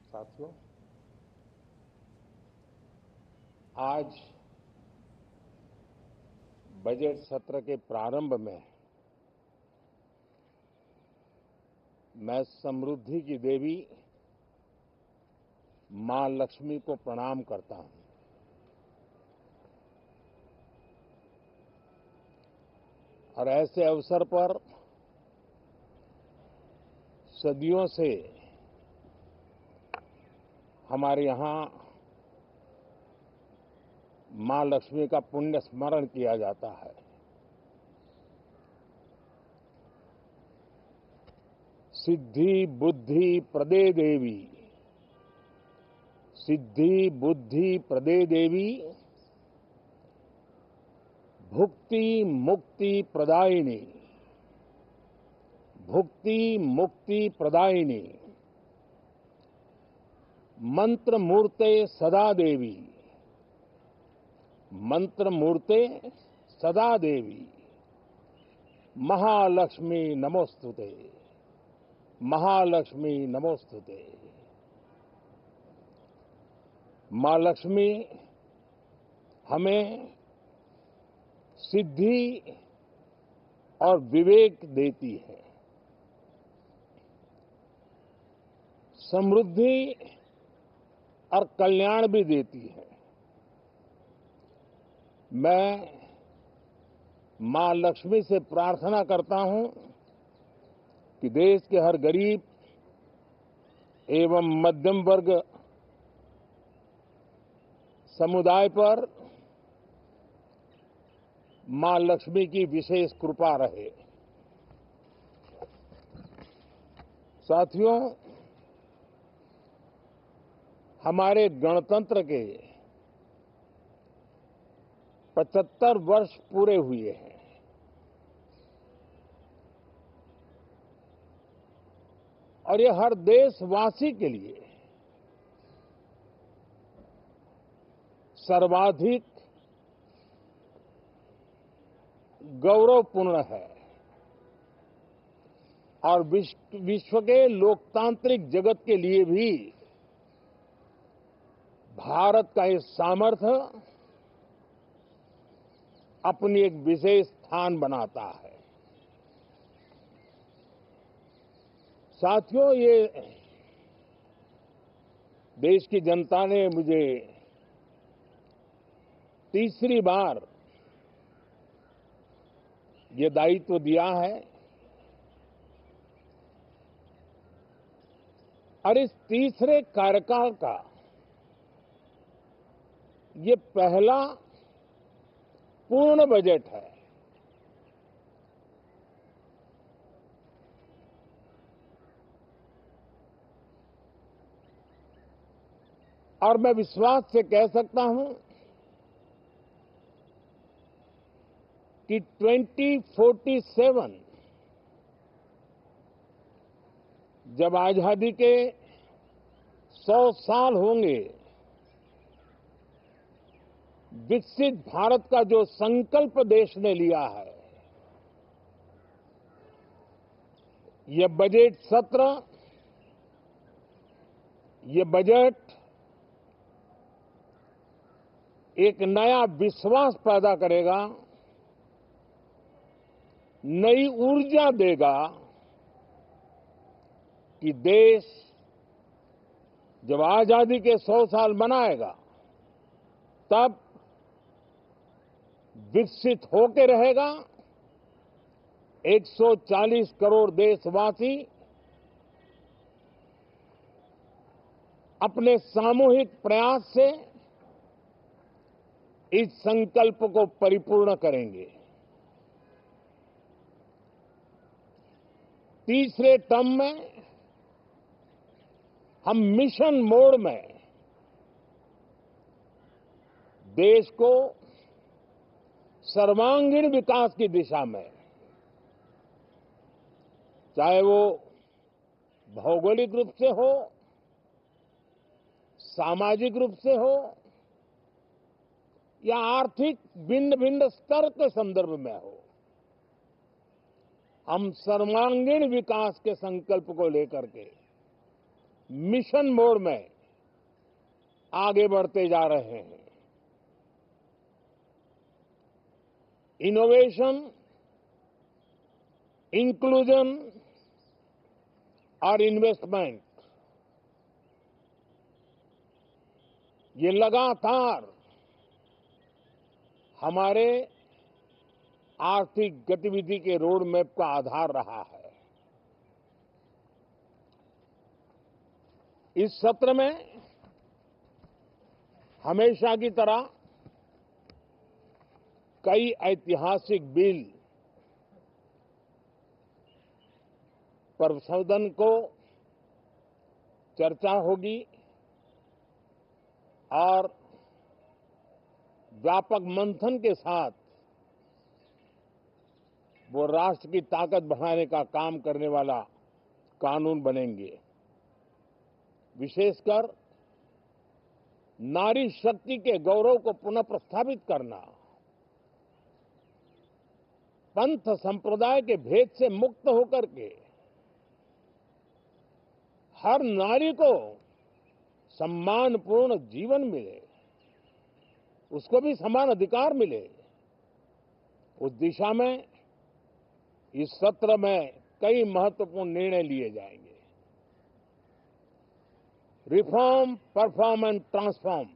साथियों, आज बजट सत्र के प्रारंभ में मैं समृद्धि की देवी मां लक्ष्मी को प्रणाम करता हूं। और ऐसे अवसर पर सदियों से हमारे यहां मां लक्ष्मी का पुण्य स्मरण किया जाता है। सिद्धि बुद्धि प्रदे देवी, सिद्धि बुद्धि प्रदे देवी, भुक्ति मुक्ति प्रदायिनी, भुक्ति मुक्ति प्रदायिनी, मंत्र मूर्ते सदा देवी, मंत्र मूर्ते सदा देवी, महालक्ष्मी नमोस्तुते, महालक्ष्मी नमोस्तुते। मां लक्ष्मी हमें सिद्धि और विवेक देती है, समृद्धि और कल्याण भी देती है। मैं मां लक्ष्मी से प्रार्थना करता हूं कि देश के हर गरीब एवं मध्यम वर्ग समुदाय पर मां लक्ष्मी की विशेष कृपा रहे। साथियों, हमारे गणतंत्र के 75 वर्ष पूरे हुए हैं। और ये हर देशवासी के लिए सर्वाधिक गौरवपूर्ण है और विश्व के लोकतांत्रिक जगत के लिए भी भारत का ये सामर्थ्य अपनी एक विशेष स्थान बनाता है। साथियों, ये देश की जनता ने मुझे तीसरी बार ये दायित्व दिया है और इस तीसरे कार्यकाल का ये पहला पूर्ण बजट है। और मैं विश्वास से कह सकता हूं कि 2047 जब आजादी के 100 साल होंगे, विकसित भारत का जो संकल्प देश ने लिया है, ये बजट सत्र, ये बजट एक नया विश्वास पैदा करेगा, नई ऊर्जा देगा कि देश जब आजादी के 100 साल मनाएगा तब विकसित होके रहेगा। 140 करोड़ देशवासी अपने सामूहिक प्रयास से इस संकल्प को परिपूर्ण करेंगे। तीसरे टर्म में हम मिशन मोड में देश को सर्वांगीण विकास की दिशा में, चाहे वो भौगोलिक रूप से हो, सामाजिक रूप से हो या आर्थिक भिन्न भिन्न स्तर के संदर्भ में हो, हम सर्वांगीण विकास के संकल्प को लेकर के मिशन मोड में आगे बढ़ते जा रहे हैं। इनोवेशन, इंक्लूजन और इन्वेस्टमेंट, ये लगातार हमारे आर्थिक गतिविधि के रोड मैप का आधार रहा है। इस सत्र में हमेशा की तरह कई ऐतिहासिक बिल पर सदन को चर्चा होगी और व्यापक मंथन के साथ वो राष्ट्र की ताकत बढ़ाने का काम करने वाला कानून बनेंगे। विशेषकर नारी शक्ति के गौरव को पुनः प्रस्थापित करना, पंथ संप्रदाय के भेद से मुक्त होकर के हर नारी को सम्मानपूर्ण जीवन मिले, उसको भी समान अधिकार मिले, उस दिशा में इस सत्र में कई महत्वपूर्ण निर्णय लिए जाएंगे। Reform, perform and transform.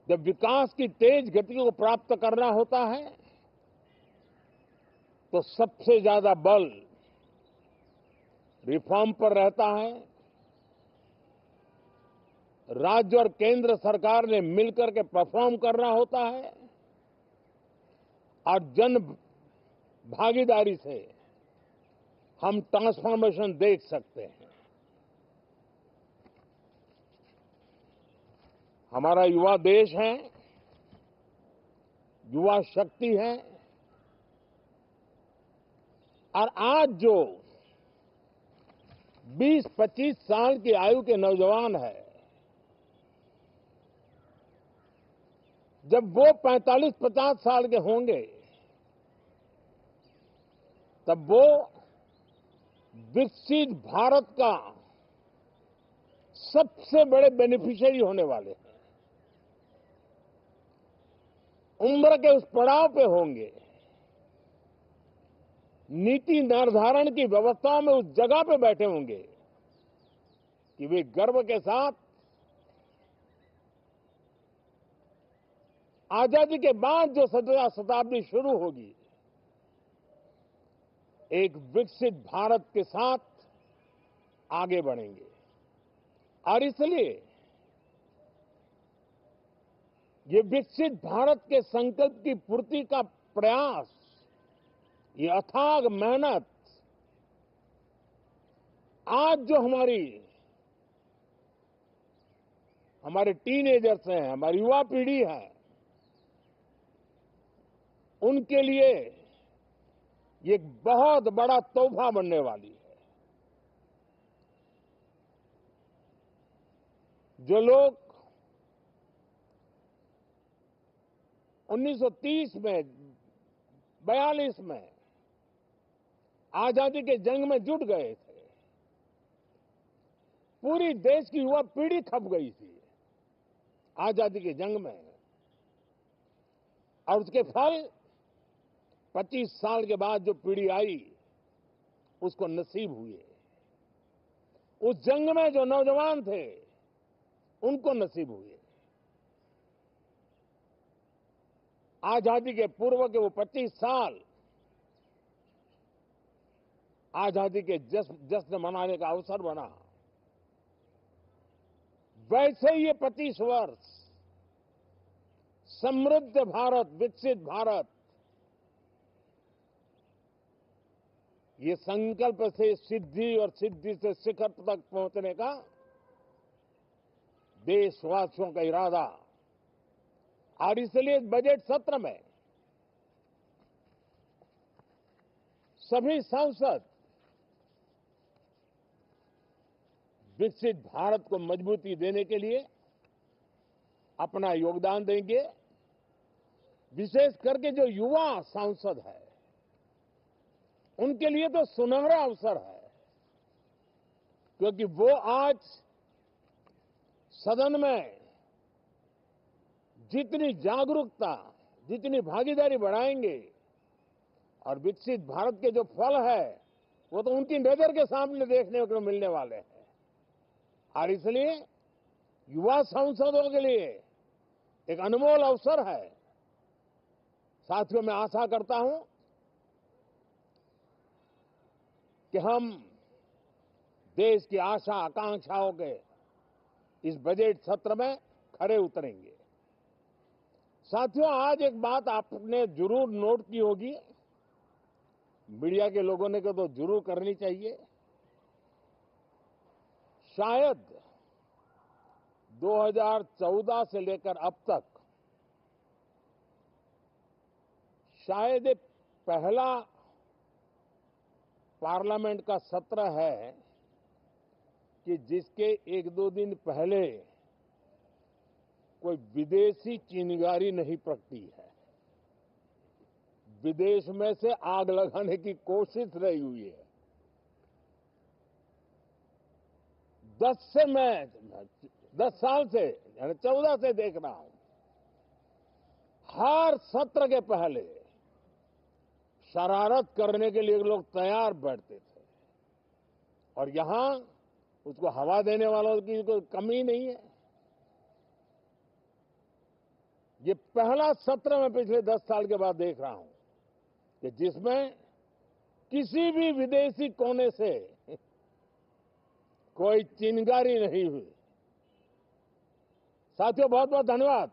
जब विकास की तेज गति को प्राप्त करना होता है तो सबसे ज्यादा बल रिफॉर्म पर रहता है। राज्य और केंद्र सरकार ने मिलकर के परफॉर्म करना होता है और जन भागीदारी से हम ट्रांसफॉर्मेशन देख सकते हैं। हमारा युवा देश है, युवा शक्ति है और आज जो 20-25 साल की आयु के नौजवान है, जब वो 45-50 साल के होंगे तब वो विकसित भारत का सबसे बड़े बेनिफिशियरी होने वाले हैं। उम्र के उस पड़ाव पे होंगे, नीति निर्धारण की व्यवस्थाओं में उस जगह पे बैठे होंगे कि वे गर्व के साथ आजादी के बाद जो शताब्दी शुरू होगी, एक विकसित भारत के साथ आगे बढ़ेंगे। और इसलिए ये विकसित भारत के संकल्प की पूर्ति का प्रयास, ये अथाग मेहनत आज जो हमारे टीनेजर्स हैं, हमारी युवा पीढ़ी है, उनके लिए ये एक बहुत बड़ा तोहफा बनने वाली है। जो लोग 1930 में, 42 में आजादी के जंग में जुट गए थे, पूरी देश की युवा पीढ़ी खप गई थी आजादी के जंग में, और उसके फल 25 साल के बाद जो पीढ़ी आई उसको नसीब हुए। उस जंग में जो नौजवान थे उनको नसीब हुए। आजादी के पूर्व के वो 25 साल आजादी के जश्न मनाने का अवसर बना। वैसे ही ये 25 वर्ष समृद्ध भारत, विकसित भारत, ये संकल्प से सिद्धि और सिद्धि से शिखर तक पहुंचने का देशवासियों का इरादा। और इसलिए बजट सत्र में सभी सांसद विकसित भारत को मजबूती देने के लिए अपना योगदान देंगे। विशेष करके जो युवा सांसद है उनके लिए तो सुनहरा अवसर है क्योंकि वो आज सदन में जितनी जागरूकता, जितनी भागीदारी बढ़ाएंगे और विकसित भारत के जो फल है वो तो उनकी नजर के सामने देखने को मिलने वाले हैं। और इसलिए युवा सांसदों के लिए एक अनमोल अवसर है। साथियों, मैं आशा करता हूं कि हम देश की आशा आकांक्षाओं के इस बजट सत्र में खरे उतरेंगे। साथियों, आज एक बात आपने जरूर नोट की होगी, मीडिया के लोगों ने तो जरूर करनी चाहिए। शायद 2014 से लेकर अब तक शायद ये पहला पार्लियामेंट का सत्र है कि जिसके एक दो दिन पहले कोई विदेशी चिंगारी नहीं प्रगटी है, विदेश में से आग लगाने की कोशिश रही हुई है। 10 साल से यानी 14 से देख रहा हूं, हर सत्र के पहले शरारत करने के लिए लोग तैयार बैठते थे और यहां उसको हवा देने वालों की कोई कमी नहीं है। ये पहला सत्र मैं पिछले 10 साल के बाद देख रहा हूं कि जिसमें किसी भी विदेशी कोने से कोई चिंगारी नहीं हुई। साथियों, बहुत बहुत धन्यवाद।